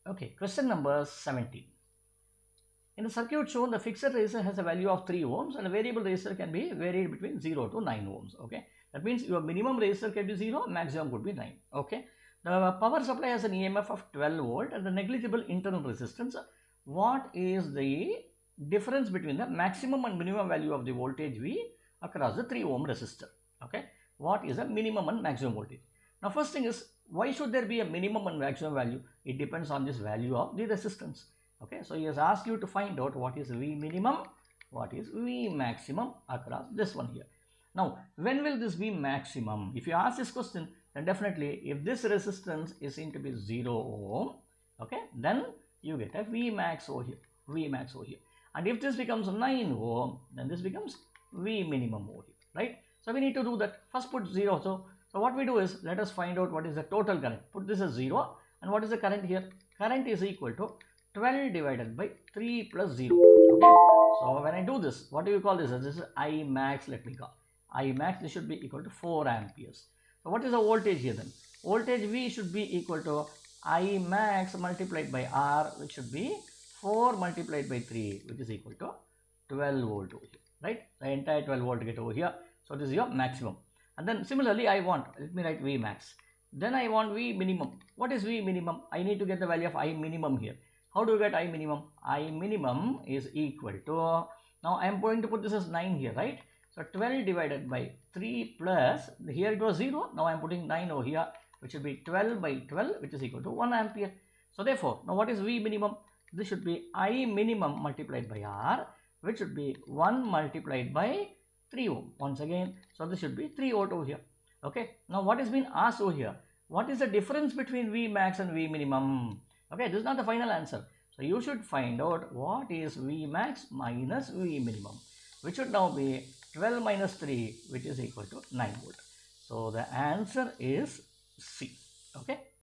Okay, question number 17. In the circuit shown, the fixed resistor has a value of 3 ohms and a variable resistor can be varied between 0 to 9 ohms. Okay, that means your minimum resistor can be 0, maximum could be 9. Okay, the power supply has an EMF of 12 volt and the negligible internal resistance. What is the difference between the maximum and minimum value of the voltage V across the 3 ohm resistor? Okay, what is the minimum and maximum voltage? Now, first thing is, why should there be a minimum and maximum value? It depends on this value of the resistance. Okay, so he has asked you to find out what is V minimum, what is V maximum across this one here. Now, when will this be maximum? If you ask this question, then definitely if this resistance is seen to be 0 ohm, okay, then you get a V max over here, V max over here. And if this becomes 9 ohm, then this becomes V minimum over here, right? So we need to do that. First put 0. So what we do is, let us find out what is the total current. Put this as 0. And what is the current here? Current is equal to 12 divided by 3 plus 0. Okay. So when I do this, what do you call this? This is I max, let me call. I max, this should be equal to 4 amperes. So what is the voltage here then? Voltage V should be equal to I max multiplied by R, which should be 4 multiplied by 3, which is equal to 12 volt over here, right? The entire 12 volt get over here. So this is your maximum. And then similarly, I want, let me write V max. Then I want V minimum. What is V minimum? I need to get the value of I minimum here. How do you get I minimum? I minimum is equal to, now I am going to put this as 9 here, right? So 12 divided by 3 plus, here it was 0. Now I am putting 9 over here, which will be 12 by 12, which is equal to 1 ampere. So therefore, now what is V minimum? This should be I minimum multiplied by R, which should be 1 multiplied by 3 ohm. Once again, so this should be 3 volt over here. Okay. Now what is being asked over here? What is the difference between V max and V minimum? Okay, this is not the final answer. So you should find out what is V max minus V minimum, which should now be 12 minus 3, which is equal to 9 volt. So the answer is C. Okay.